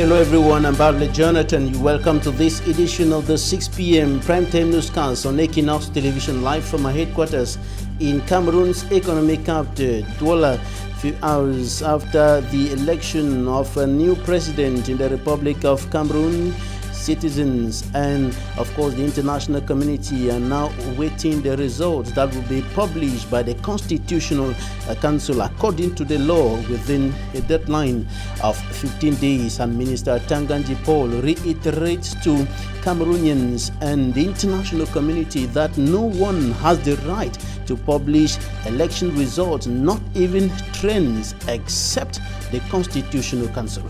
Hello everyone, I'm Bartley Jonathan. Welcome to this edition of the 6 p.m. Primetime Newscast on Equinoxe Television, live from our headquarters in Cameroon's economic capital, Douala. Few hours after the election of a new president in the Republic of Cameroon, citizens and of course the international community are now awaiting the results that will be published by the Constitutional Council according to the law within a deadline of 15 days. And Minister Tanganji Paul reiterates to Cameroonians and the international community that no one has the right to publish election results, not even trends, except the Constitutional Council.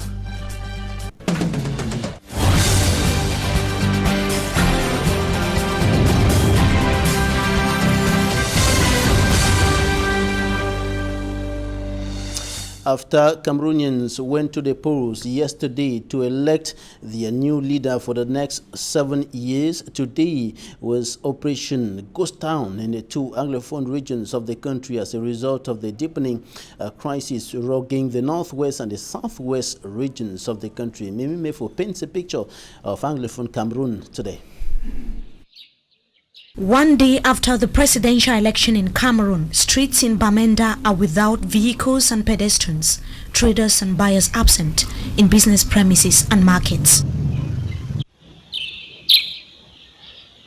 After Cameroonians went to the polls yesterday to elect their new leader for the next 7 years, today was Operation Ghost Town in the two Anglophone regions of the country as a result of the deepening crisis rocking the northwest and the southwest regions of the country. Mimi Mefo paints a picture of Anglophone Cameroon today. One day after the presidential election in Cameroon, streets in Bamenda are without vehicles and pedestrians, traders and buyers absent in business premises and markets.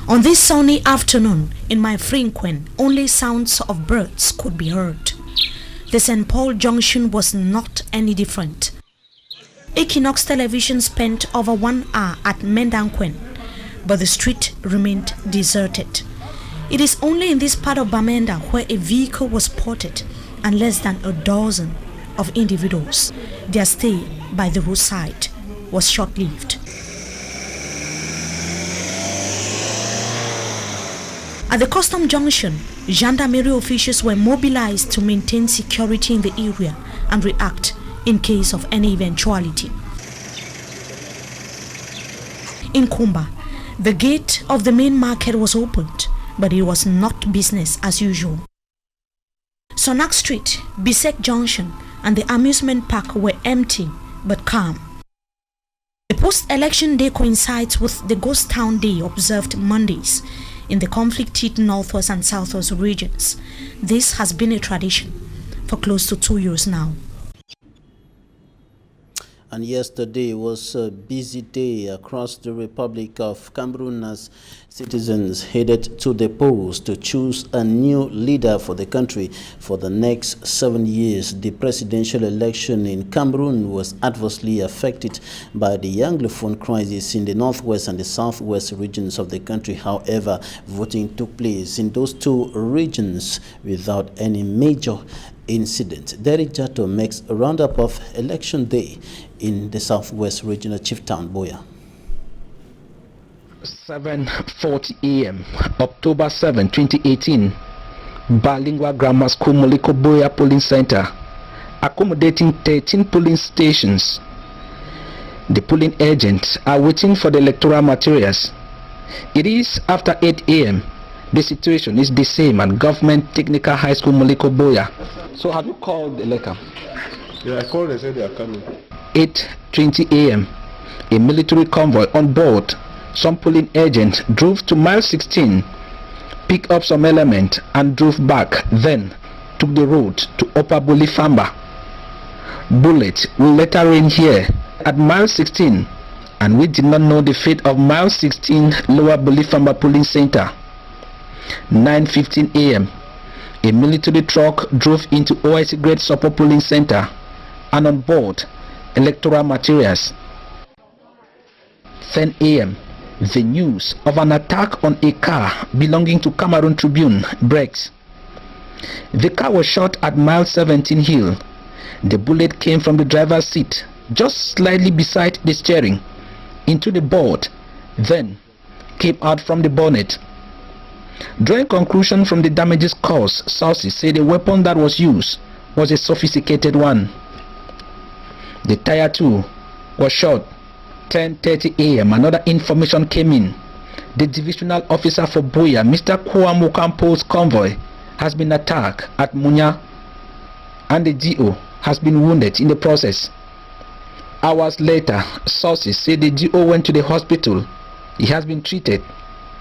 On this sunny afternoon in my Frequent, only sounds of birds could be heard. The St. Paul Junction was not any different. Equinoxe Television spent over 1 hour at Mendankwen, but the street remained deserted. It is only in this part of Bamenda where a vehicle was spotted and less than a dozen of individuals. Their stay by the roadside was short-lived. At the custom junction, gendarmerie officials were mobilized to maintain security in the area and react in case of any eventuality. In Kumba, the gate of the main market was opened, but it was not business as usual. Sonak Street, Bisek Junction, and the amusement park were empty but calm. The post-election day coincides with the Ghost Town Day observed Mondays in the conflict-hit northwest and southwest regions. This has been a tradition for close to 2 years now. And yesterday was a busy day across the Republic of Cameroon as citizens headed to the polls to choose a new leader for the country for the next 7 years. The presidential election in Cameroon was adversely affected by the Anglophone crisis in the northwest and the southwest regions of the country. However, voting took place in those two regions without any major incident. Derek Jato makes a roundup of election day in the southwest regional chieftown Boya. 7:40 a.m. October 7, 2018. Bilingual Grammar School Moliko Boya Polling Center, accommodating 13 polling stations. The polling agents are waiting for the electoral materials. It is after 8 a.m. The situation is the same at Government Technical High School Moliko Boya. So have you called the letter? Yeah, I called, they said they are coming. 8:20 a.m. A military convoy on board some polling agents drove to mile 16, picked up some element and drove back, then took the road to Upper Bolifamba. Bullets will later rain here at mile 16, and we did not know the fate of mile 16 Lower Bolifamba polling center. 9:15 a.m. A military truck drove into OIC Great Support polling center and on board electoral materials. 10 a.m. The news of an attack on a car belonging to Cameroon Tribune breaks. The car was shot at mile 17 hill. The bullet came from the driver's seat, just slightly beside the steering, into the board, then came out from the bonnet. Drawing conclusion from the damages caused, sources say the weapon that was used was a sophisticated one. The tire too was shot. 10:30 a.m. Another information came in. The divisional officer for Boya, Mr. Kwamo Campo's convoy, has been attacked at Munya, and the GO has been wounded in the process. Hours later, sources say the GO went to the hospital. He has been treated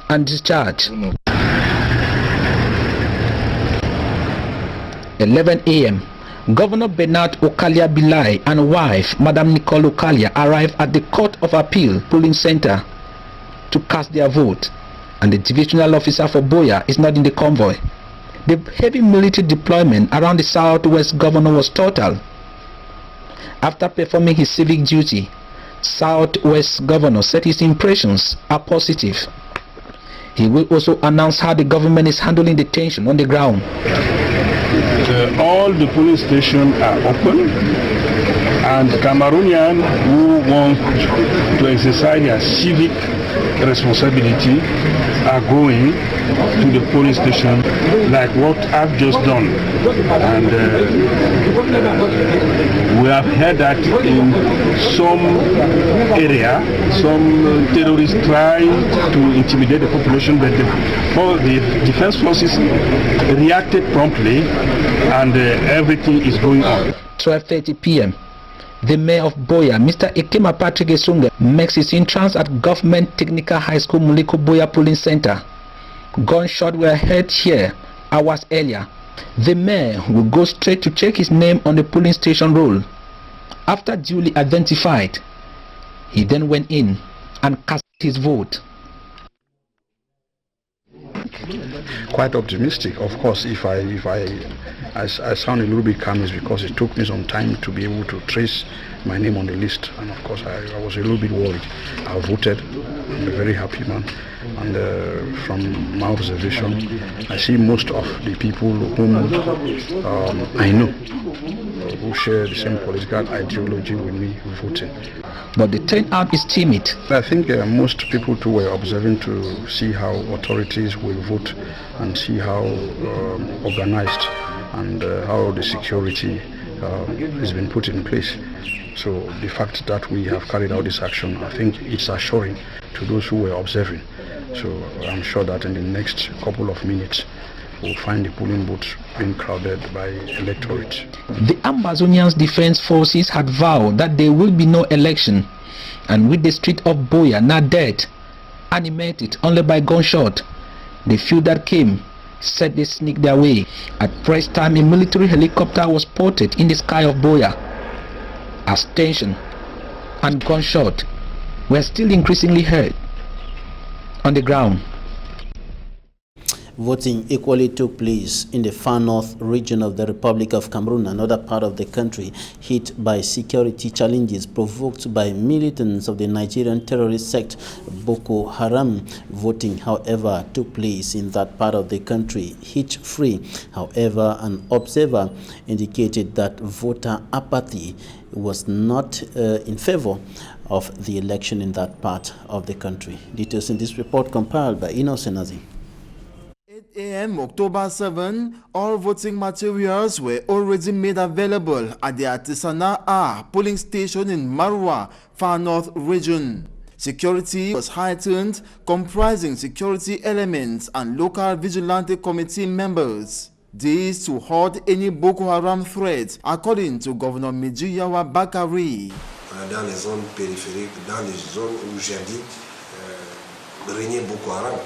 and discharged. 11 a.m. Governor Bernard Okalia Bilai and wife Madam Nicole Okalia arrived at the Court of Appeal polling center to cast their vote, and the divisional officer for Boya is not in the convoy. The heavy military deployment around the southwest governor was total. After performing his civic duty, Southwest Governor said his impressions are positive. He will also announce how the government is handling the tension on the ground. All the police stations are open, and Cameroonians who want to exercise their civic responsibility are going to the police station, like what I've just done. And we have heard that in some area, some terrorists try to intimidate the population, but the defense forces reacted promptly, and everything is going on. 12:30 p.m. The mayor of Boya, Mr. Ekema Patrick Esunga, makes his entrance at Government Technical High School Muliko Boya Polling Center. Gunshots were heard here hours earlier. The mayor will go straight to check his name on the polling station roll. After duly identified, he then went in and cast his vote. Quite optimistic. Of course, if I sound a little bit calm, is because it took me some time to be able to trace my name on the list, and of course I was a little bit worried. I voted. I'm a very happy man, and from my observation, I see most of the people whom I know who share the same political ideology with me voting. But the turnout is timid. I think most people too were observing to see how authorities will vote and see how organized and how the security has been put in place. So the fact that we have carried out this action, I think it's assuring to those who were observing. So I'm sure that in the next couple of minutes we'll find the polling booths being crowded by electorate. The Amazonian Defense Forces had vowed that there will be no election, and with the street of Boya now dead, animated only by gunshot, the few that came said they sneaked their way. At press time, a military helicopter was spotted in the sky of Boya, as tension and gunshot were still increasingly heard on the ground. Voting equally took place in the far north region of the Republic of Cameroon, another part of the country hit by security challenges provoked by militants of the Nigerian terrorist sect Boko Haram. Voting, however, took place in that part of the country hitch-free. However, an observer indicated that voter apathy was not in favor of the election in that part of the country. Details in this report compiled by Equinoxe. 8 a.m. October 7, all voting materials were already made available at the Artisanal R polling station in Marwa, Far North region. Security was heightened, comprising security elements and local vigilante committee members. This to halt any Boko Haram threat, according to Governor Mejiyawa Bakari. Dans les zones périphériques, dans les zones où j'ai dit régnait Boko Haram.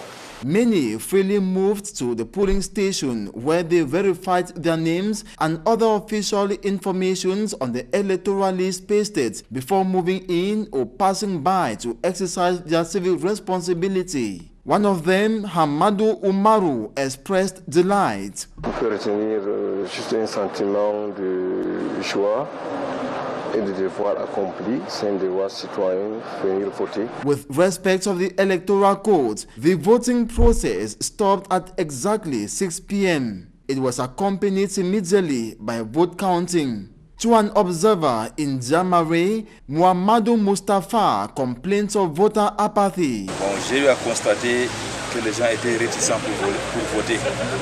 Many freely moved to the polling station where they verified their names and other official information on the electoral list pasted before moving in or passing by to exercise their civic responsibility. One of them, Hamadou Umaru, expressed delight. On peut retenir juste un sentiment de joie et de devoir accompli, c'est un devoir citoyen, venir voter. With respect of the electoral code, the voting process stopped at exactly 6 p.m. It was accompanied immediately by vote counting. To an observer in Jamare, Muhammadu Mustafa complains of voter apathy. Bon, j'ai eu à constater que les gens étaient réticents pour voter.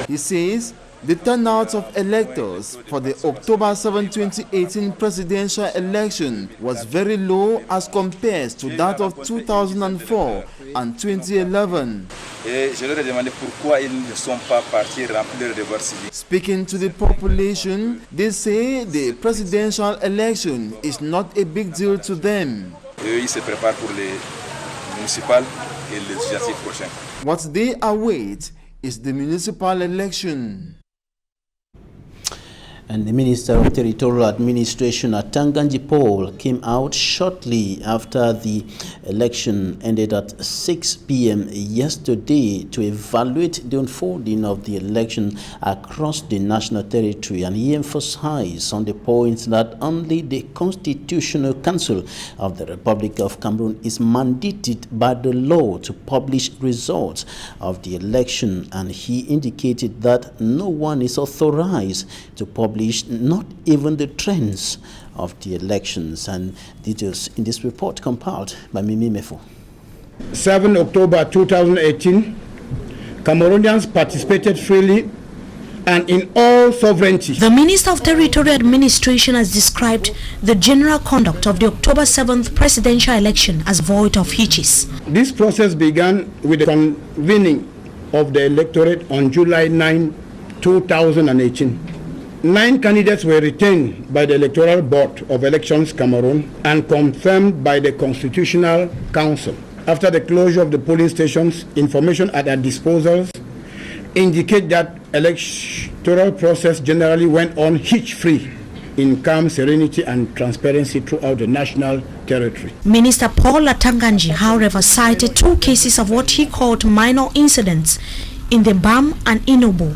He says the turnout of electors for the October 7, 2018 presidential election was very low as compared to that of 2004 and 2011. Et je leur ai demandé pourquoi ils ne sont pas partis remplir leurs devoirs civiques. Speaking to the population, they say the presidential election is not a big deal to them. Eux, ils se préparent pour les municipales et les législatives prochaines. What they await is the municipal election. And the Minister of Territorial Administration, Atanganji Paul, came out shortly after the election ended at 6 p.m. yesterday to evaluate the unfolding of the election across the national territory. And he emphasized on the point that only the Constitutional Council of the Republic of Cameroon is mandated by the law to publish results of the election. And he indicated that no one is authorized to publish not even the trends of the elections. And details in this report compiled by Mimi Mefo. 7 October 2018, Cameroonians participated freely and in all sovereignty. The Minister of Territorial Administration has described the general conduct of the October 7th presidential election as void of hitches. This process began with the convening of the electorate on July 9, 2018. 9 candidates were retained by the Electoral Board of Elections Cameroon and confirmed by the Constitutional Council. After the closure of the polling stations, information at their disposal indicate that electoral process generally went on hitch-free in calm, serenity and transparency throughout the national territory. Minister Paul Atanganji, however, cited 2 cases of what he called minor incidents in the BAM and Inobo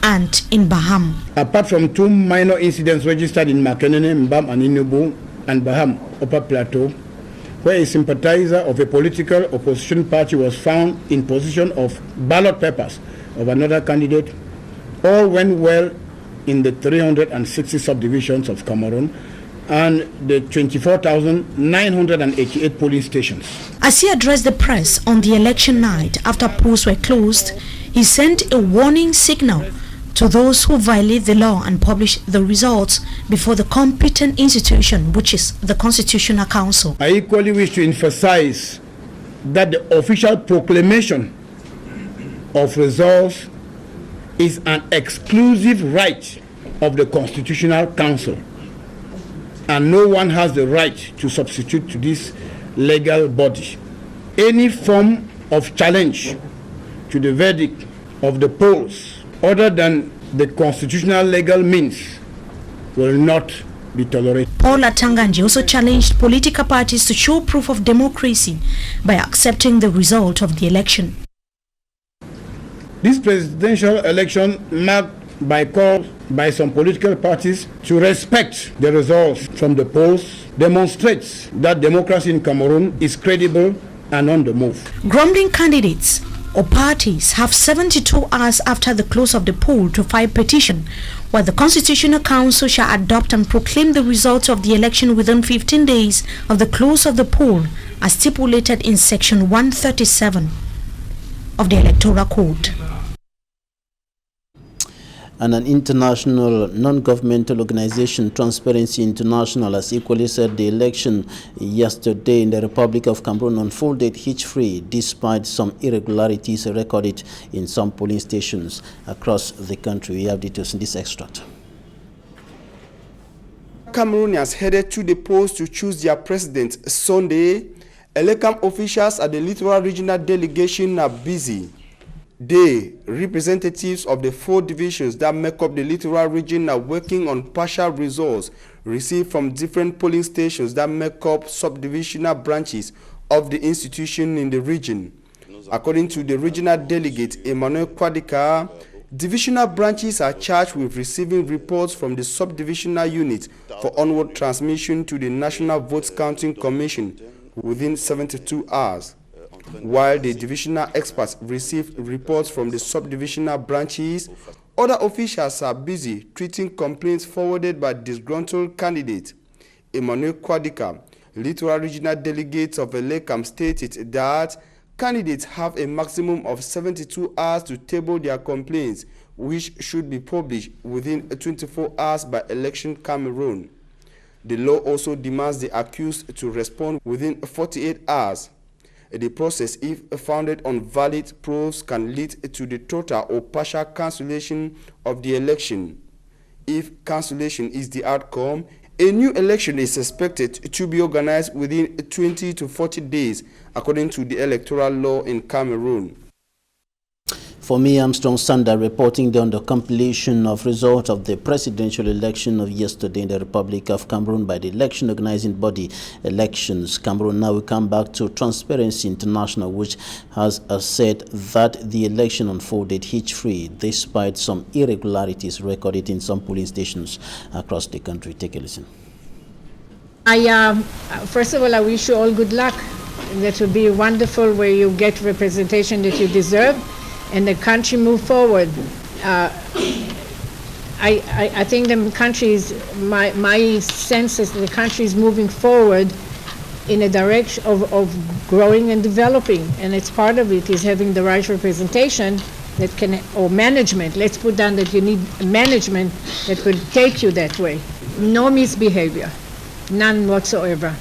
and in Baham. Apart from 2 minor incidents registered in Makenene, Mbam and Inubu and Baham Upper Plateau, where a sympathizer of a political opposition party was found in possession of ballot papers of another candidate, all went well in the 360 subdivisions of Cameroon and the 24,988 polling stations. As he addressed the press on the election night after polls were closed, he sent a warning signal to those who violate the law and publish the results before the competent institution, which is the Constitutional Council. I equally wish to emphasize that the official proclamation of results is an exclusive right of the Constitutional Council, and no one has the right to substitute to this legal body. Any form of challenge to the verdict of the polls other than the constitutional legal means will not be tolerated. Paul Atanganji also challenged political parties to show proof of democracy by accepting the result of the election. This presidential election, marked by calls by some political parties to respect the results from the polls, demonstrates that democracy in Cameroon is credible and on the move. Grumbling candidates or parties have 72 hours after the close of the poll to file petition, while the Constitutional Council shall adopt and proclaim the results of the election within 15 days of the close of the poll, as stipulated in Section 137 of the Electoral Code. And an international non-governmental organization, Transparency International, has equally said the election yesterday in the Republic of Cameroon unfolded hitch-free despite some irregularities recorded in some polling stations across the country. We have details in this extract. Cameroonians headed to the polls to choose their president Sunday. Elecam officials at the Littoral Regional Delegation are busy. They, representatives of the 4 divisions that make up the Littoral region, are working on partial results received from different polling stations that make up subdivisional branches of the institution in the region. According to the regional delegate Emmanuel Kwadika, divisional branches are charged with receiving reports from the subdivisional unit for onward transmission to the National Votes Counting Commission within 72 hours. While the divisional experts receive reports from the subdivisional branches, other officials are busy treating complaints forwarded by disgruntled candidates. Emmanuel Kwadika, Littoral Regional Delegate of Elecam, stated that candidates have a maximum of 72 hours to table their complaints, which should be published within 24 hours by Election Cameroon. The law also demands the accused to respond within 48 hours. The process, if founded on valid proofs, can lead to the total or partial cancellation of the election. If cancellation is the outcome, a new election is expected to be organized within 20 to 40 days, according to the electoral law in Cameroon. For me, Armstrong Sander reporting on the compilation of results of the presidential election of yesterday in the Republic of Cameroon by the election organizing body Elections Cameroon. Now we come back to Transparency International, which has said that the election unfolded hitch-free despite some irregularities recorded in some polling stations across the country. Take a listen. First of all, I wish you all good luck. That would be wonderful, where you get representation that you deserve and the country move forward. I think the country is, my sense is the country is moving forward in a direction of growing and developing, and it's part of it is having the right representation that can, or management, let's put down that you need management that could take you that way. No misbehavior, none whatsoever.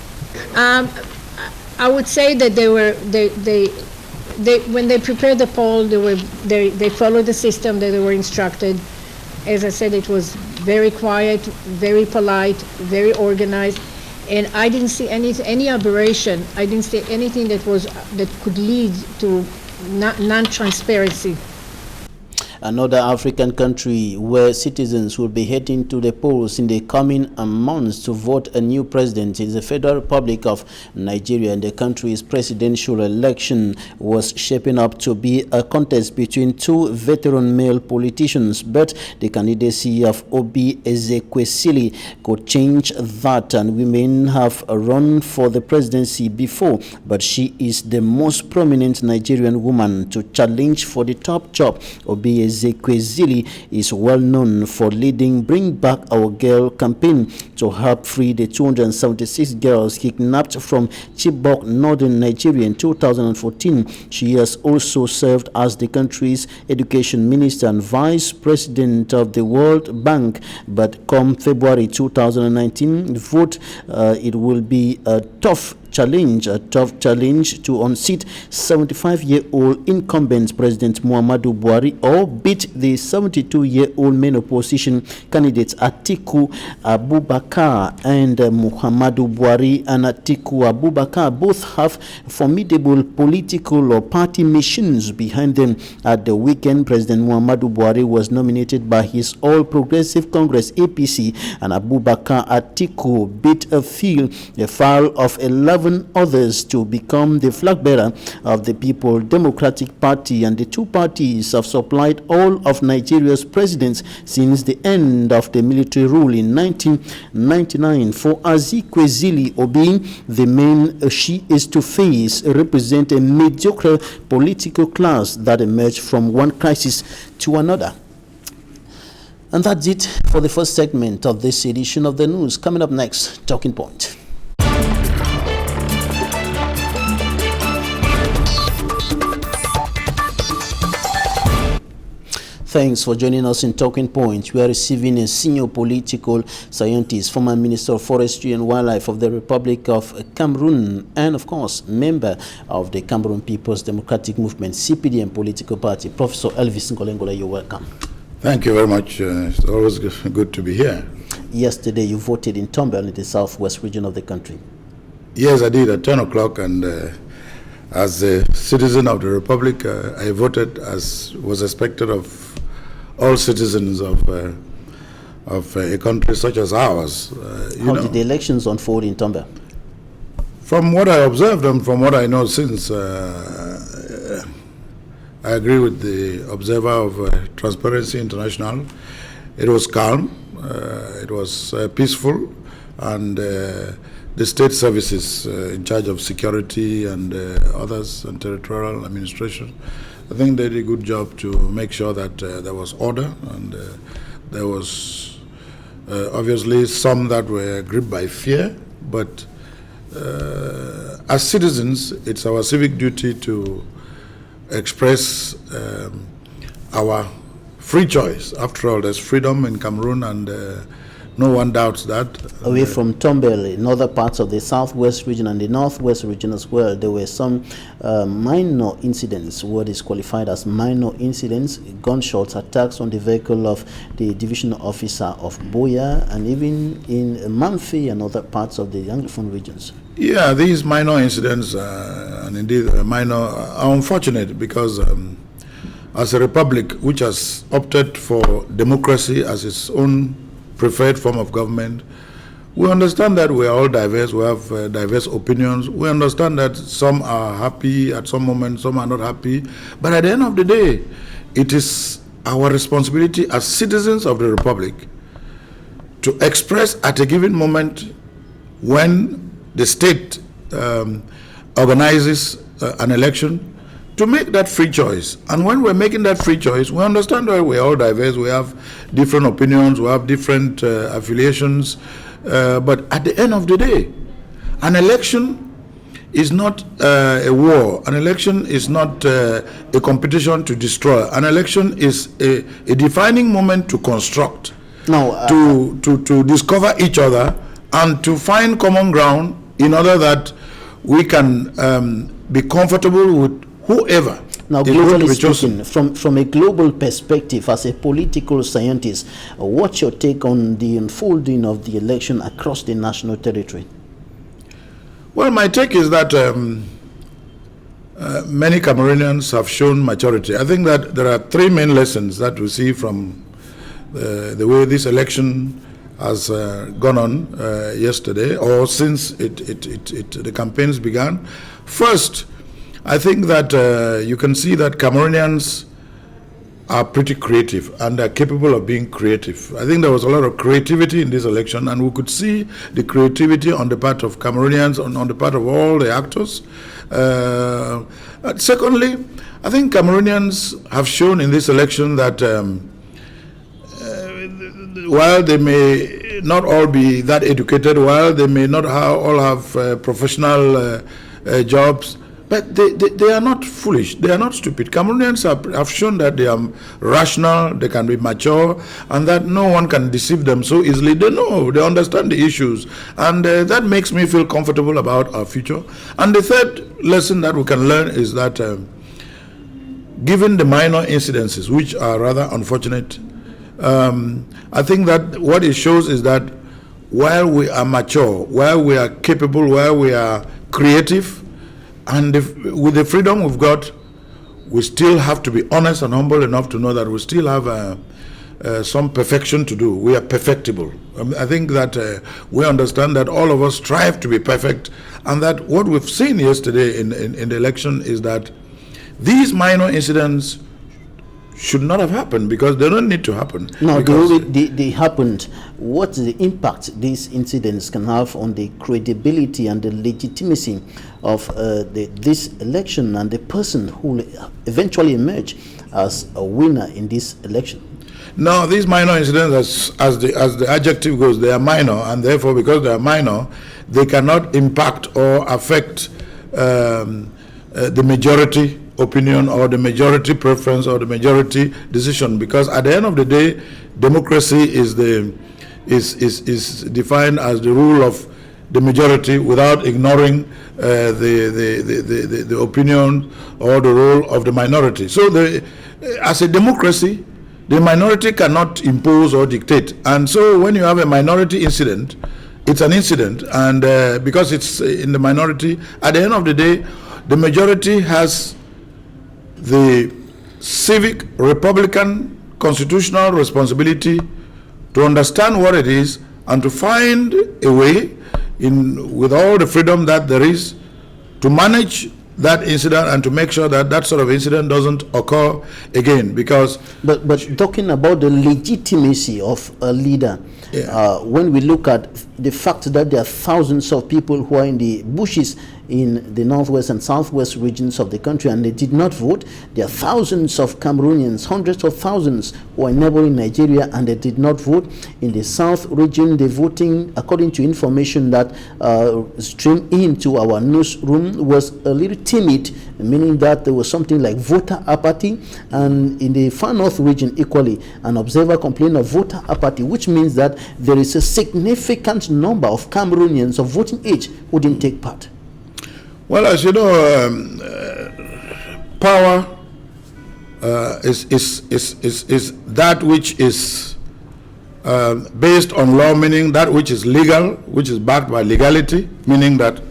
I would say that when they prepared the poll, they followed the system that they were instructed. As I said, it was very quiet, very polite, very organized, and I didn't see any aberration. I didn't see anything that could lead to non-transparency. Another African country where citizens will be heading to the polls in the coming months to vote a new president is the Federal Republic of Nigeria, and the country's presidential election was shaping up to be a contest between two veteran male politicians, but the candidacy of Obi Ezekwesili could change that, and women have run for the presidency before, but she is the most prominent Nigerian woman to challenge for the top job. Obi Ezekwesili is well known for leading Bring Back Our Girl campaign to help free the 276 girls kidnapped from Chibok, northern Nigeria in 2014. She has also served as the country's education minister and vice president of the World Bank. But come February 2019 vote, it will be a tough challenge to unseat 75-year-old incumbent President Muhammadu Buhari or beat the 72-year-old main opposition candidates Atiku Abubakar. And Muhammadu Buhari and Atiku Abubakar both have formidable political or party machines behind them. At the weekend, President Muhammadu Buhari was nominated by his All Progressive Congress APC, and Abubakar Atiku beat a file of 11 others to become the flag bearer of the People Democratic Party, and the two parties have supplied all of Nigeria's presidents since the end of the military rule in 1999. For Ezekwesili, Obi, the man she is to face represent a mediocre political class that emerged from one crisis to another. And that's it for the first segment of this edition of the news. Coming up next, Talking Point. Thanks for joining us in Talking Point. We are receiving a senior political scientist, former Minister of Forestry and Wildlife of the Republic of Cameroon, and of course, member of the Cameroon People's Democratic Movement, CPDM political party, Professor Elvis NGOLE. You're welcome. Thank you very much. It's always good to be here. Yesterday, you voted in Tombel in the southwest region of the country. Yes, I did at 10 o'clock, and as a citizen of the Republic, I voted as was expected of all citizens of a country such as ours. How did the elections unfold in Tombel? From what I observed and from what I know since, I agree with the observer of Transparency International. It was calm, it was peaceful, and the state services in charge of security and others and territorial administration, I think they did a good job to make sure that there was order, and there was obviously some that were gripped by fear, but as citizens, it's our civic duty to express our free choice. After all, there's freedom in Cameroon, and No one doubts that. Away from Tombele, in other parts of the southwest region and the northwest region as well, there were some minor incidents, what is qualified as minor incidents, gunshots, attacks on the vehicle of the division officer of Boya, and even in Mamfe and other parts of the Anglophone regions. Yeah, these minor incidents, and indeed minor, are unfortunate because as a republic which has opted for democracy as its own preferred form of government, we understand that we are all diverse, we have diverse opinions. We understand that some are happy at some moment, some are not happy. But at the end of the day, it is our responsibility as citizens of the republic to express at a given moment when the state organizes an election, to make that free choice. And when we're making that free choice, we understand that we're all diverse, we have different opinions, we have different affiliations, but at the end of the day, an election is not a war. An election is not a competition to destroy. An election is a defining moment to construct, to discover each other and to find common ground in order that we can be comfortable with whoever. Now, globally speaking, from a global perspective, as a political scientist, what's your take on the unfolding of the election across the national territory? Well, my take is that many Cameroonians have shown maturity. I think that there are three main lessons that we see from the way this election has gone on yesterday, or since the campaigns began. First, I think that you can see that Cameroonians are pretty creative and are capable of being creative. I think there was a lot of creativity in this election, and we could see the creativity on the part of Cameroonians, on the part of all the actors. Secondly, I think Cameroonians have shown in this election that while they may not all be that educated, while they may not all have professional jobs, but they are not foolish, they are not stupid. Cameroonians have shown that they are rational, they can be mature, and that no one can deceive them so easily. They know, they understand the issues, and that makes me feel comfortable about our future. And the third lesson that we can learn is that given the minor incidences, which are rather unfortunate, I think that what it shows is that while we are mature, while we are capable, while we are creative, and with the freedom we've got, we still have to be honest and humble enough to know that we still have some perfection to do. We are perfectible. I think that we understand that all of us strive to be perfect, and that what we've seen yesterday in the election is that these minor incidents should not have happened, because they don't need to happen. Now, they happened. What's the impact these incidents can have on the credibility and the legitimacy of this election and the person who will eventually emerge as a winner in this election? No, these minor incidents, as the adjective goes, they are minor, and therefore, because they are minor, they cannot impact or affect the majority opinion or the majority preference or the majority decision, because at the end of the day, democracy is defined as the rule of the majority without ignoring the opinion or the role of the minority. So as a democracy, the minority cannot impose or dictate, and so when you have a minority incident, it's an incident, and because it's in the minority, at the end of the day, the majority has the civic, republican, constitutional responsibility to understand what it is and to find a way, with all the freedom that there is, to manage that incident and to make sure that that sort of incident doesn't occur again. Because but talking about the legitimacy of a leader, when we look at the fact that there are thousands of people who are in the bushes in the northwest and southwest regions of the country, and they did not vote. There are thousands of Cameroonians, hundreds of thousands, who are in neighboring Nigeria, and they did not vote. In the south region, the voting, according to information that streamed into our newsroom, was a little timid, meaning that there was something like voter apathy. And in the far north region, equally, an observer complained of voter apathy, which means that there is a significant number of Cameroonians of voting age who didn't take part. Well, as you know, power is that which is based on law, meaning that which is legal, which is backed by legality, meaning that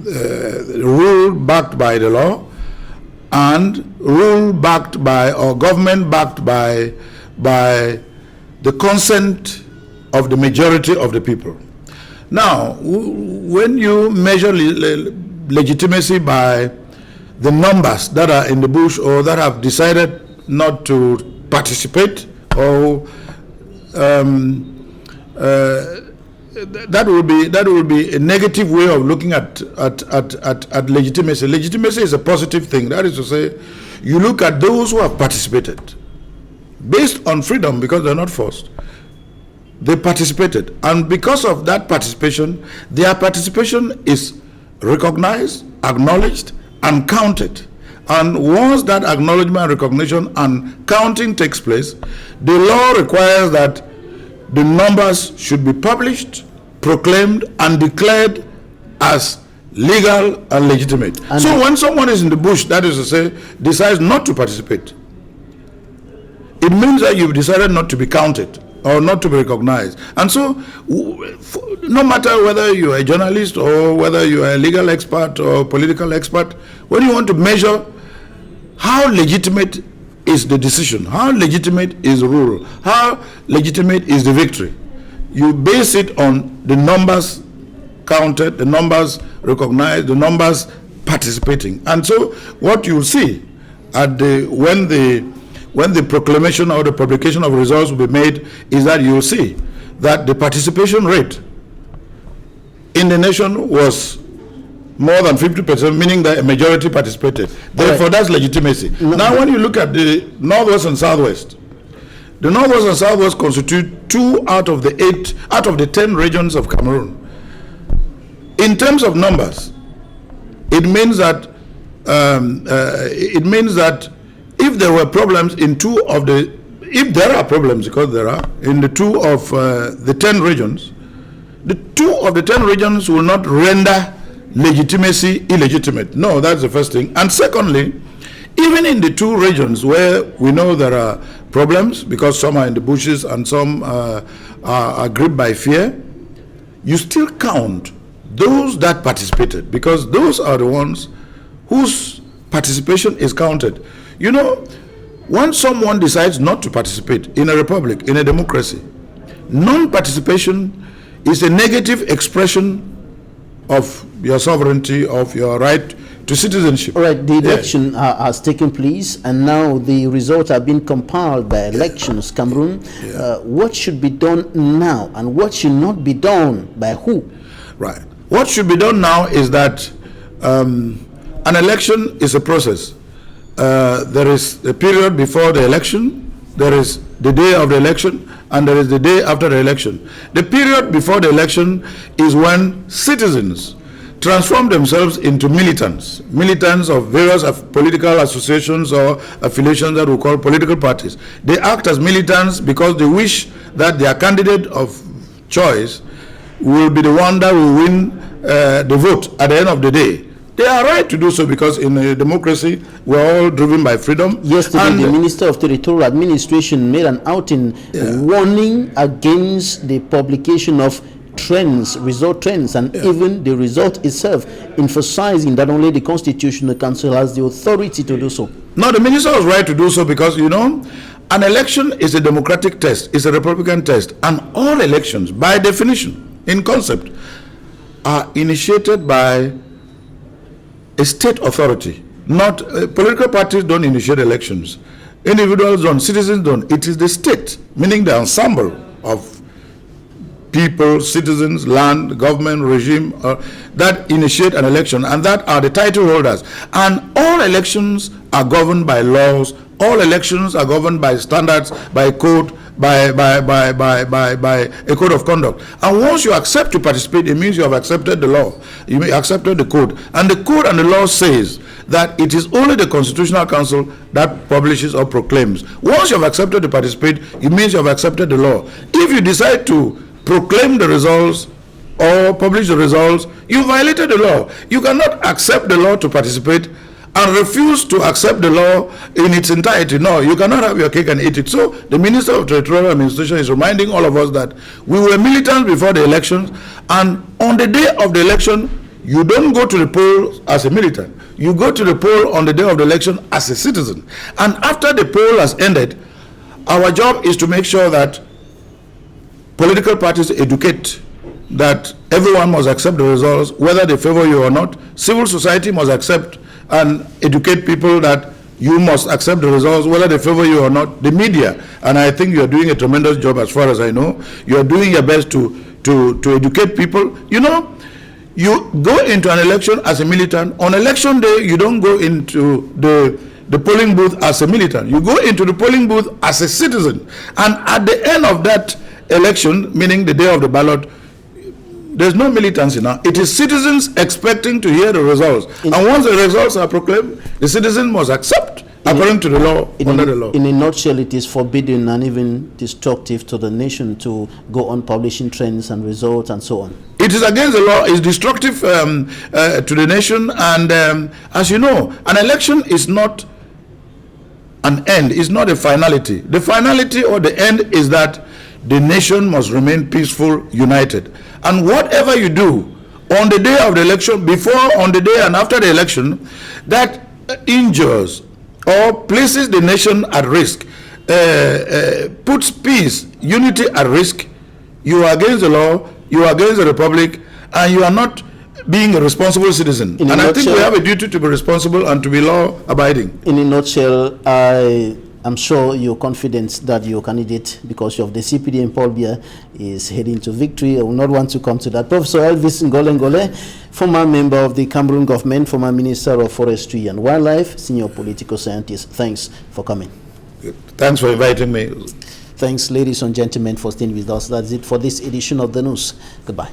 rule backed by the law, and rule backed by, or government backed by the consent of the majority of the people. Now, when you measure legitimacy by the numbers that are in the bush or that have decided not to participate, or that will be a negative way of looking at legitimacy. Legitimacy is a positive thing. That is to say, you look at those who have participated based on freedom, because they're not forced. They participated, and because of that participation, their participation is recognized, acknowledged, and counted. And once that acknowledgement, recognition, and counting takes place, the law requires that the numbers should be published, proclaimed, and declared as legal and legitimate. And so when someone is in the bush, that is to say, decides not to participate, it means that you've decided not to be counted or not to be recognized. And so no matter whether you're a journalist or whether you're a legal expert or political expert, when you want to measure how legitimate is the decision, how legitimate is the rule, how legitimate is the victory, you base it on the numbers counted, the numbers recognized, the numbers participating. And so what you'll see at when the proclamation or the publication of results will be made is that you'll see that the participation rate in the nation was more than 50%, meaning that a majority participated. Therefore, that's legitimacy. Now, when you look at the northwest and southwest, the northwest and southwest constitute 2 out of the 10 regions of Cameroon. In terms of numbers, it means that if there were problems in if there are problems, because there are, in the 2 of the 10 regions, the 2 of the 10 regions will not render legitimacy illegitimate. No, that's the first thing. And secondly, even in the 2 regions where we know there are problems, because some are in the bushes and some are gripped by fear, you still count those that participated, because those are the ones whose participation is counted. You know, once someone decides not to participate in a republic, in a democracy, non-participation is a negative expression of your sovereignty, of your right to citizenship. All right, the election has taken place, and now the results are being compiled by Elections Cameroon. What should be done now, and what should not be done by who? Right. What should be done now is that an election is a process. There is a period before the election, there is the day of the election, and there is the day after the election. The period before the election is when citizens transform themselves into militants of various political associations or affiliations that we call political parties. They act as militants because they wish that their candidate of choice will be the one that will win the vote at the end of the day. They are right to do so, because in a democracy, we're all driven by freedom. Yesterday, the Minister of Territorial Administration made an outing warning against the publication of result trends, and even the result itself, emphasizing that only the Constitutional Council has the authority to do so. No, the minister was right to do so, because, you know, an election is a democratic test, it's a republican test, and all elections, by definition, in concept, are initiated by a state authority. Not political parties don't initiate elections, individuals don't, citizens don't. It is the state, meaning the ensemble of people, citizens, land, government, regime that initiate an election, and that are the title holders. And all elections are governed by laws. All elections are governed by standards, by code, by a code of conduct. And once you accept to participate, it means you have accepted the law. You may accepted the code. And the code and the law says that it is only the Constitutional Council that publishes or proclaims. Once you have accepted to participate, it means you have accepted the law. If you decide to proclaim the results or publish the results, you violated the law. You cannot accept the law to participate and refuse to accept the law in its entirety. No, you cannot have your cake and eat it. So the Minister of Territorial Administration is reminding all of us that we were militants before the elections, and on the day of the election, you don't go to the poll as a militant. You go to the poll on the day of the election as a citizen. And after the poll has ended, our job is to make sure that political parties educate that everyone must accept the results, whether they favor you or not. Civil society must accept and educate people that you must accept the results, whether they favor you or not. The media, and I think you are doing a tremendous job as far as I know. You are doing your best to educate people. You know, you go into an election as a militant. On election day, you don't go into the polling booth as a militant. You go into the polling booth as a citizen. And at the end of that election, meaning the day of the ballot, there's no militancy now. It is citizens expecting to hear the results. And once the results are proclaimed, the citizen must accept according to the law, under the law. In a nutshell, it is forbidden and even destructive to the nation to go on publishing trends and results and so on. It is against the law, it's destructive to the nation, and as you know, an election is not an end, it's not a finality. The finality or the end is that the nation must remain peaceful, united. And whatever you do on the day of the election, before, on the day and after the election, that injures or places the nation at risk, puts peace, unity at risk, you are against the law, you are against the republic, and you are not being a responsible citizen. And I think we have a duty to be responsible and to be law-abiding. In a nutshell, I'm sure you're confident that your candidate, because of the CPDM Paul Biya, is heading to victory. I will not want to come to that. Professor Elvis NGOLE, former member of the Cameroon government, former Minister of Forestry and Wildlife, senior political scientist. Thanks for coming. Thanks for inviting me. Thanks, ladies and gentlemen, for staying with us. That's it for this edition of the news. Goodbye.